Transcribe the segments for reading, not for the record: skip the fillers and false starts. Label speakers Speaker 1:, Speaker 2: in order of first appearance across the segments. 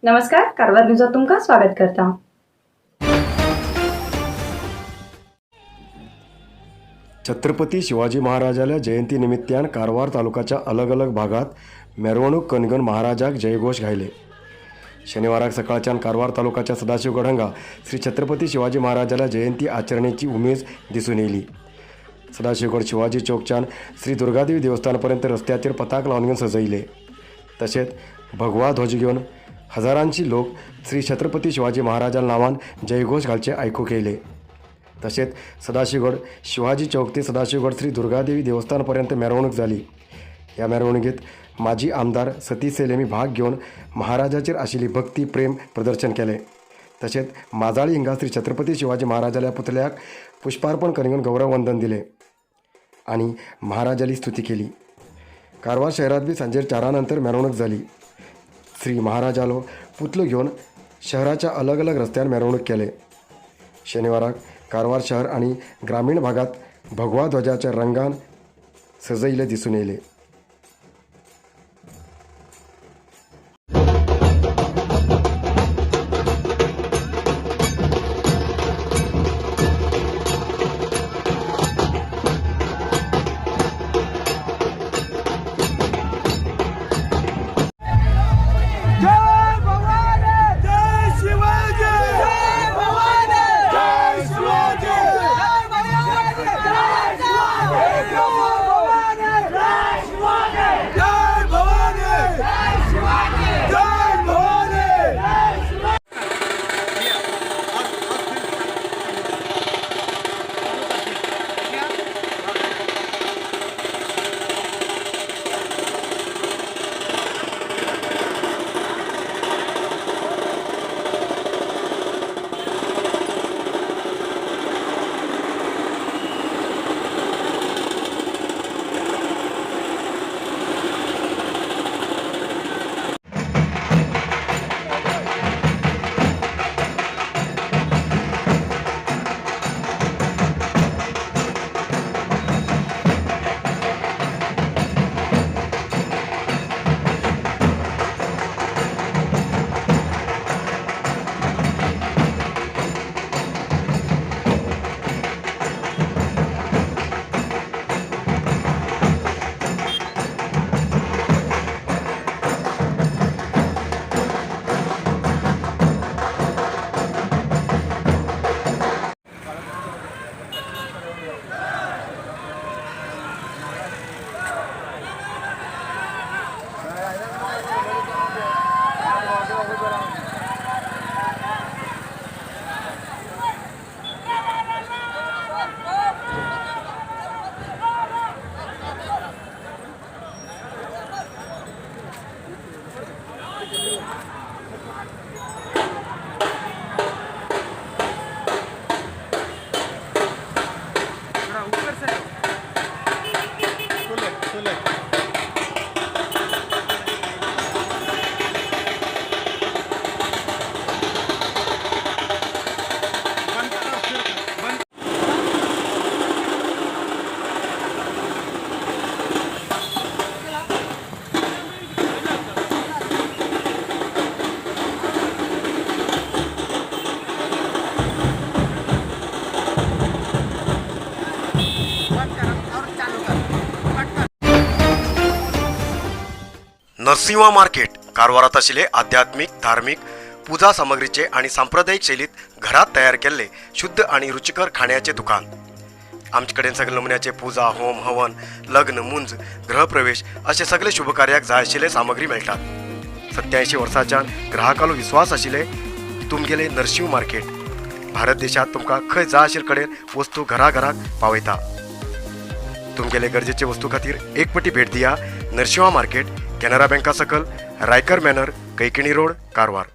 Speaker 1: नमस्कार, कारवार न्यूजात तुमका स्वागत करता।
Speaker 2: छत्रपती शिवाजी महाराजाला जयंतीनिमित्तान कारवार तालुक्याच्या अलग अलग भागात मिरवणूक कणगण महाराजाक जयघोष घायले। शनिवाराक सकाळच्यान कारवार तालुक्याच्या सदाशिवगड हांगा श्री छत्रपती शिवाजी महाराजाला जयंती आचरणेची उमेज दिसून येयली। सदाशिवगड शिवाजी चौकच्यान श्री दुर्गादेवी देवस्थानपर्यंत रस्त्याचेर पताक लावन घेवन सजयले। तशेंच भगवा ध्वज घेवन हजारांची लोक श्री छत्रपती शिवाजी महाराजां नांवान जयघोष घालचे आयकूंक येयले। तशेंच सदाशिवगड शिवाजी चौक ते सदाशिवगड श्री दुर्गादेवी देवस्थानपर्यंत मिरवणूक जाली। ह्या मिरवणुकीत माजी आमदार सतीश सेलेमी भाग घेवन महाराजाचेर आशिल्ली भक्ती प्रेम प्रदर्शन केले। तशेंच माजाळी हिंगा श्री छत्रपती शिवाजी महाराजाल्या पुतळ्याक पुष्पार्पण करून गौरववंदन दिले आणि महाराजाली स्तुती केली। कारवार शहरात बी सांजे 4 नंतर मिरवणूक जाली। श्री महाराजालो पुतलो घेवन शहराच्या अलग अलग रस्त्यार मिरवणूक केले। शनिवाराक कारवार शहर आणि ग्रामीण भागात भगवा ध्वजाच्या रंगान सजयले दिसून येयले। नरसिंह मार्केट कारवारात आशिल्ले आध्यात्मिक धार्मिक पूजा सामग्रीचे आणि सांप्रदायिक शैलीत घरात तयार केलेले शुद्ध आणि रुचिकर खाण्याचे दुकान। आमचे कडेन सगळे नमुन्याचे पूजा होम हवन लग्न मुंज गृहप्रवेश असे सगळे शुभकार्याक जाय आशिल्ले सामग्री मेळटात। 87 वर्सांच्या ग्राहकालो विश्वास आशिल्ले तुमगेले नरसिंह मार्केट भारत देशात तुमकां खंय जाय आशिल्ले कडेन वस्तू घराघराक पावयता। तुमगेले गरजेचे वस्तू खातीर एक पटी भेट दिया नरसिंह मार्केट कॅनरा बँका सकल रायकर मॅनर कैकिणी रोड कारवार।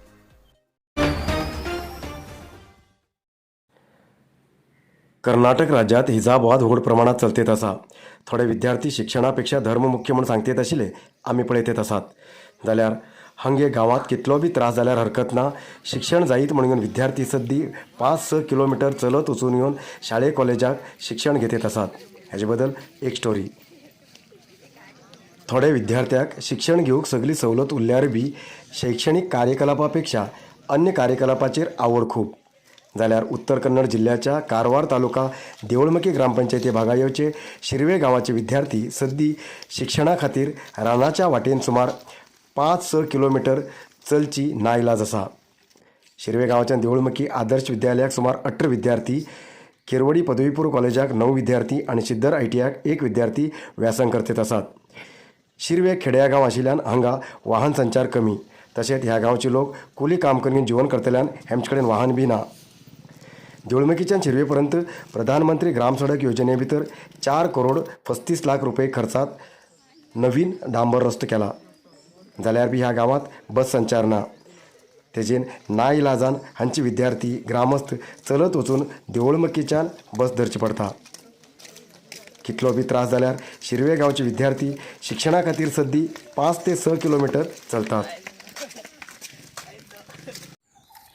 Speaker 2: कर्नाटक राज्यात हिजाब वाद व्हड प्रमाणात चलतेत आसा। थोडे विद्यार्थी शिक्षणापेक्षा धर्म मुख्य म्हणून सांगतेत आशिल्ले आमी पळयतेत आसात। जाल्यार हांगे गांवांत कितलो बी त्रास जाल्यार हरकत ना, शिक्षण जायत म्हणून विद्यार्थी सद्दी 5-6 किलोमीटर चलत वचून येवन शाळे कॉलेजाक शिक्षण घेतेत आसात। हेजे बद्दल एक स्टोरी। थोड्या विद्यार्थ्याक शिक्षण घेऊक सगळी सवलत उरल्यार बी शैक्षणिक कार्यकलापापेक्षा अन्य कार्यकलापाचेर आवड खूप जाल्यार उत्तर कन्नड जिल्ह्याच्या कारवार तालुका देवळमकी ग्रामपंचायती भागायोचे शिरवे गांवाचे विद्यार्थी सद्दी शिक्षणा खातीर रानाच्या वाटेन सुमार 5-6 किलोमीटर चलची नाइलाज आसा. शिरवे गांवाच्या देवळमकी आदर्श विद्यालयाक सुमार 18 विद्यार्थी, केरवडी पदवीपूर्व कॉलेजाक 9 विद्यार्थी आणि सिद्धर ITIक 1 विद्यार्थी व्यासंग करतेत आसात. शिरवे खेड्या गांव आशिल्ल्यान हांगा वाहन संचार कमी, तशेंच ह्या गांवचे लोक कुली काम करून जीवन करतल्यान हेंचे कडेन वाहन बी ना. देवळमकीच्यान शिरवेपर्यंत प्रधानमंत्री ग्राम सडक योजने भितर 4 करोड 35 लाख रुपये खर्चात नवीन डांबर रस्तो केला, जाल्यार बी ह्या गांवांत बस संचार ना. तेजेन नाइलाजान हांचे विद्यार्थी ग्रामस्थ चलत वचून देवळमकीच्यान बस धरची पडटा. कितलो बी त्रास जाल्यार शिरवे गांवचे विद्यार्थी शिक्षणा खातीर सद्दी 5 ते 6 किलोमीटर चलतात.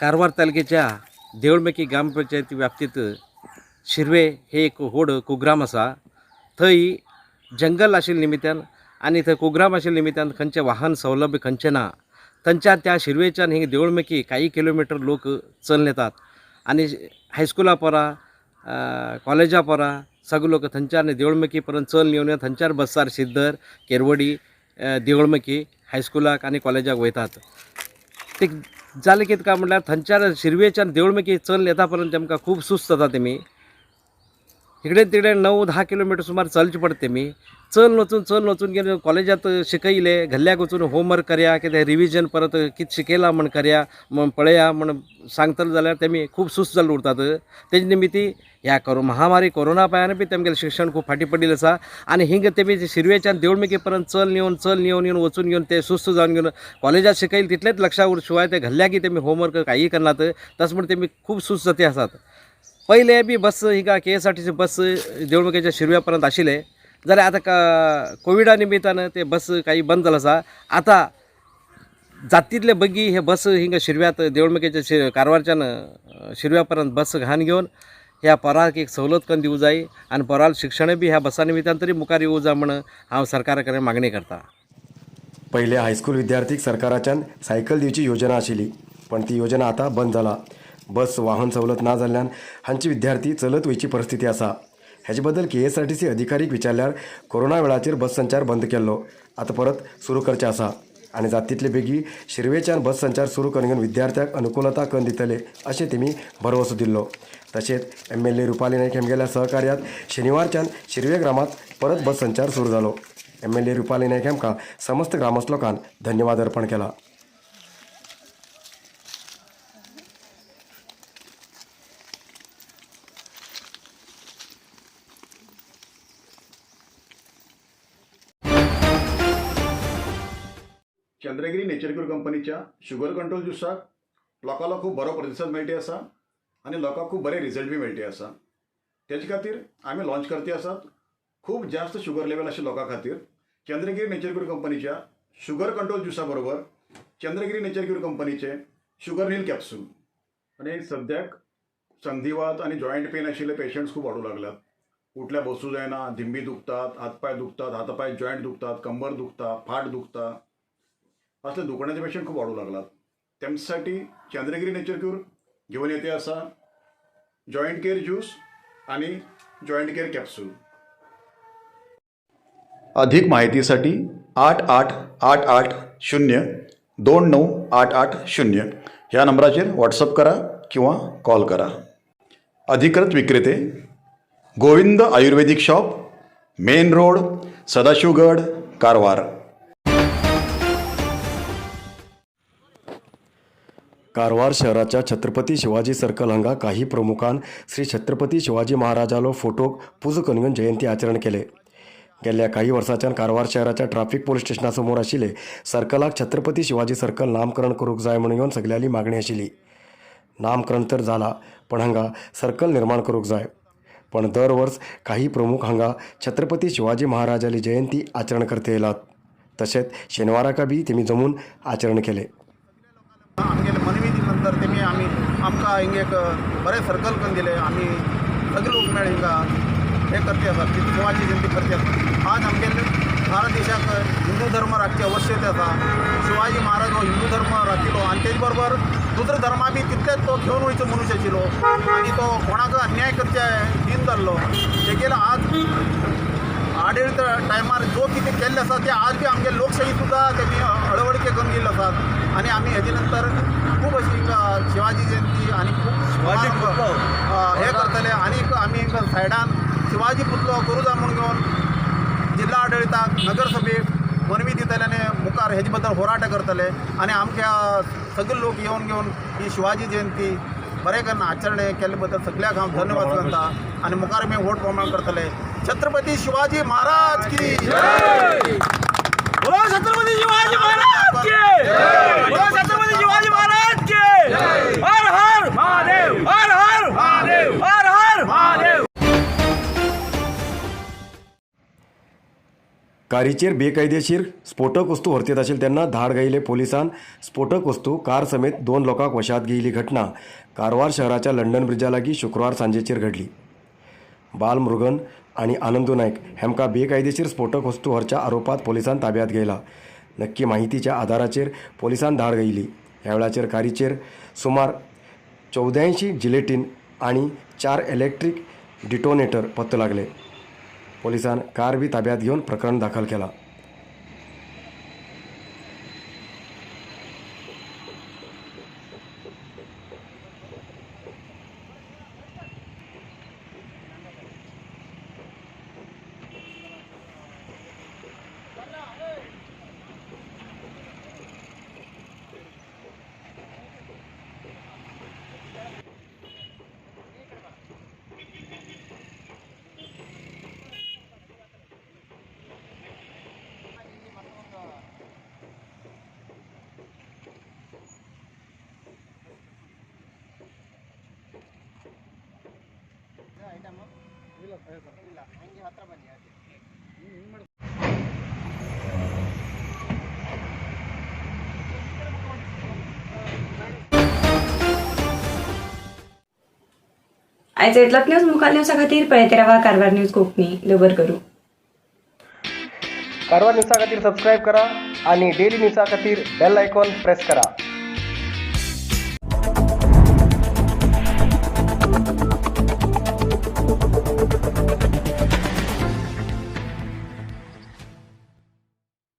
Speaker 3: कारवार तालुक्याच्या देवळमकी ग्रामपंचायती व्याप्तीत शिरवे हे एक व्हड कुग्राम आसा. थंय जंगल आशिल्ले निमित्यान आनी थंय कुग्राम आशिल्ले निमित्यान खंयचे वाहन सौलभ्य खंयचे ना. थंयच्या त्या शिरवेच्यान ही देवळमकी काही किलोमीटर लोक चलून येतात आनी हायस्कुला पोरा कॉलेजा पोरा सगळे लोक थंयच्यान देवळमकी पर्यंत चलून येवन थंयच्यार बसार सिद्धर, केरवडी, देवळमकी हायस्कुलाक आनी कॉलेजाक वयतात. ते जालें कितें काय म्हटल्यार थंयच्यार शिरवेच्यान देवळमकी चलून येता पर्यंत तेमकां खूब सुस्त जाता. तेमी इकडे तिकडे 9-10 किलोमीटर सुमार चलचे पडटा. तेमी चलून वचून गेले कॉलेजात शिकयले, घरल्याक वचून होमवर्क करया, कितें रिविजन परत कितें शिकयलां म्हण करया, म्हण पळया म्हण सांगतले जाल्यार तेमी खूब सुस्त जाल्ले उरतात. तेजे निमित्ती ह्या महामारी कोरोना पायान बी तेमगेलें शिक्षण खूब फाटीं पडिल्लें आसा. आनी हिंग तेमी शिरवेच्यान देवळमकी पर्यंत चलून येवन वचून घेवन ते सुस्त जावन घेवन कॉलेजात शिकयले तितलेच लक्षात उर शिवाय ते घरल्याकी तेमी होमवर्क कांयी करनात. तशें म्हण तेमी खूब सुस्त जाती आसात. पहिले बी बस हिंगा KSRTC बस देवळमकीच्या शिरव्या पर्यंत आशिल्ले, जाल्यार आतां कोविडा निमित्तान ते बस काही बंद जाला आसा. आतां जातीतले बेगी हे बस हिंगा शिरव्यात देवळमकीच्या कारवारच्यान शिरव्या पर्यंत बस घाण घेवन ह्या पोराक एक सवलत करून दिवं जाय आनी पोराल शिक्षण बी ह्या बसा निमित्तान तरी मुखार येवं जाय म्हण हांव सरकारा कडेन मागणी करतां.
Speaker 2: पहिले हायस्कूल विद्यार्थीक सरकाराच्यान सायकल दिवची योजना आशिल्ली, पण ती योजना आता बंद जाला. बस वाहन सवलत ना जाल्ल्यान हांचे विद्यार्थी चलत वयची परिस्थिती आसा. हेचे बद्दल KSRTC अधिकारीक विचारल्यार कोरोना वेळाचेर बस संचार बंद केल्लो, आतां परत सुरू करचे आसा आनी जातीतले बेगी शिरवेच्यान बस संचार सुरू करून विद्यार्थ्यांक अनुकूलता करून दितले अशें तेमी भरवसो दिल्लो. तशेंच MLA रुपाली नायक हेमगेल्या सहकार्यात शेनिवारच्यान शिरवे ग्रामात परत बस संचार सुरू जालो. MLA रुपाली नायक हेमकां समस्त ग्रामस्थ लोकांन धन्यवाद अर्पण केला.
Speaker 4: चंद्रगिरी नेचरक्यूर कंपनीच्या शुगर कंट्रोल ज्युसाक लोकांना खूब बरो प्रतिसाद मेळटी आसा आनी लोकांक खूब बरे रिजल्ट बी मेळटी आसा. तेजे खातीर आमी लॉन्च करते आसात. खूब जास्त शुगर लेवल आशिल्ल्या लोकां खातीर चंद्रगिरी नेचरक्यूर कंपनीच्या शुगर कंट्रोल ज्युसा बरोबर चंद्रगिरी नेचरक्यूर कंपनीचे शुगर नील कॅप्सूल. आनी सद्याक संधिवात आनी जॉयंट पेन आशिल्ले पेशंट्स खूब वाडू लागल्यात. उठल्या बसू जायना, धिंबी दुखतात, हातपाय दुखतात, हातापाय जॉयंट दुखतात, कंबर दुखता, फाट दुखता, असले दुखण्याचे पेशंट खूप वाढू लागलात. त्यांच्यासाठी चंद्रगिरी नेचरक्यूर घेऊन येते असा जॉईंट केअर ज्यूस आणि जॉईंट केअर कॅप्सूल. अधिक माहितीसाठी 8888029880 ह्या नंबराचेर व्हॉट्सअप करा किंवा कॉल करा. अधिकृत विक्रेते Govind Ayurvedic shop, main road, Sadashivgad, Karwar.
Speaker 2: Karwar शहराच्या छत्रपती शिवाजी सर्कल हांगा काही प्रमुखान श्री छत्रपती शिवाजी महाराजालो फोटोक पुजा करून जयंती आचरण केले. गेल्या काही वर्सांच्यान कारवार शहराच्या ट्राफिक पोलीस स्टेशनासमोर आशिल्ले सर्कलाक छत्रपती शिवाजी सर्कल नामकरण करूंक जाय म्हणून येवन सगळ्यांनी मागणी आशिल्ली. नामकरण तर जाला, पण हांगा सर्कल निर्माण करूंक जाय. पण दर वर्स काही प्रमुख हांगा छत्रपती शिवाजी महाराजाली जयंती आचरण करते येयलात. तशेंच शेनवाराका बी तेमी जमून आचरण केले.
Speaker 5: आमगेले मनवी दिल्यानंतर तेमी आमकां हिंगा एक बरें सर्कल करून दिले. आमी सगळे लोक मेळ हिंगा हे करते आसात, शिवाजी जयंती करते आसात. आज आमगेले भारत देशाक हिंदू धर्म राखची आवश्यकता आसा. शिवाजी महाराज हो हिंदू धर्म राखिलो आनी तेच बरोबर दुसरे धर्मा बी तितलेच तो घेवन वयचो मनुष्य आशिल्लो आनी तो कोणाक अन्याय करचे दिन जाल्लो. देखील आज आडळीत टायमार जो कितें केल्लें आसा ते आज बी आमगे लोकशाही सुद्दां तेमी अडवडके करून गेल्ले आसात आनी आमी हेजे नंतर खूब अशी शिवाजी जयंती आनी खूब हे करतले आनी आमी सायडान शिवाजी पुतलो करूं जाय म्हूण घेवन जिल्हा आडळिताक नगरसभेक मनवी दितले आनी मुखार हेजे बद्दल होराटे करतले आनी आमच्या सगळे लोक येवन घेवन ही शिवाजी जयंती बरें करून आचरणे केल्ले बद्दल सगळ्याक हांव धन्यवाद करता आनी मुखार आमी वोट प्रमाण करतले. छत्रपती शिवाजी महाराज की जय.
Speaker 3: बोलो छत्रपती शिवाजी महाराज की बोलो छत्रपती शिवाजी महाराज की हर हर महादेव हर हर महादेव हर हर महादेव.
Speaker 2: कारचेर बेकायदेशीर स्फोटक वस्तू व्हरतीत आशिल्ले तेन्ना धाड घायिल्ले पोलिसान स्फोटक वस्तू कार समेत 2 लोकांक वशात घेयली घटना कारवार शहराच्या लंडन ब्रिजा लागीं शुक्रवार सांजेचेर घडली. बाल मुरुगन आणि आनंदू नायक हेमकां बेकायदेशीर स्फोटक वस्तू व्हरच्या आरोपांत पोलिसान ताब्यात घेयला. नक्की माहितीच्या आधाराचेर पोलिसान धाड घायली. ह्या वेळाचेर कारचेर सुमार 84 जिलेटीन आणि 4 इलेक्ट्रीक डिटोनेटर पत्तो लागले. पोलिसान कार बी ताब्यात घेवन प्रकरण दाखल केला.
Speaker 1: आयज इतलोच न्यूज मुखार न्यूजा खातीर पळयत रावा कारवार न्यूज कोंकणी. देव बरें करूं.
Speaker 6: कारवार न्यूजा खातीर सबस्क्राईब करा आणि डेली न्यूजा खातीर बेल आयकॉन प्रेस करा.